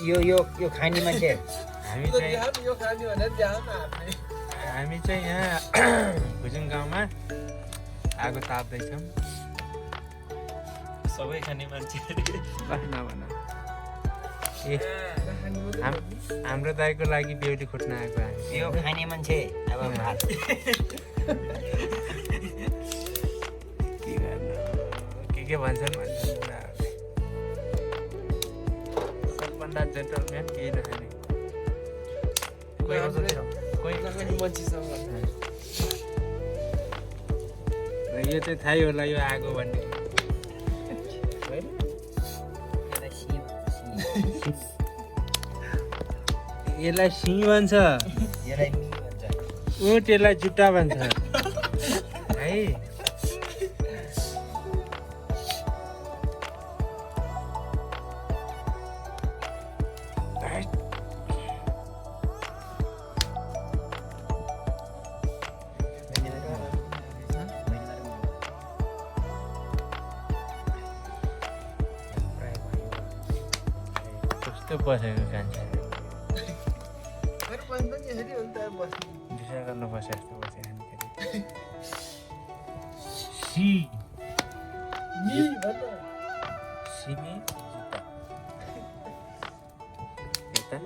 यो खाने मान्छे हामी चाहिँ यहाँ भुजुङ गाउँमा आगो ताप्दैछौँ सबै खाने मान्छे नभन ए हाम्रो दाइको लागि बेहुली खोज्न आएको हामी यो खाने मान्छे अब भात के भन्छन् बुढाहरूले सबभन्दा जेन्टलम्यान केही नखाने कोही यो चाहिँ थाहै होला यो आगो भन्ने यसलाई सिङ भन्छ यसलाई मी भन्छ ऊँट यसलाई जुट्टा भन्छ है कस्तो बसेको कान्छा दिशा गर्न बसे जस्तो बसे सिमी जुत्ता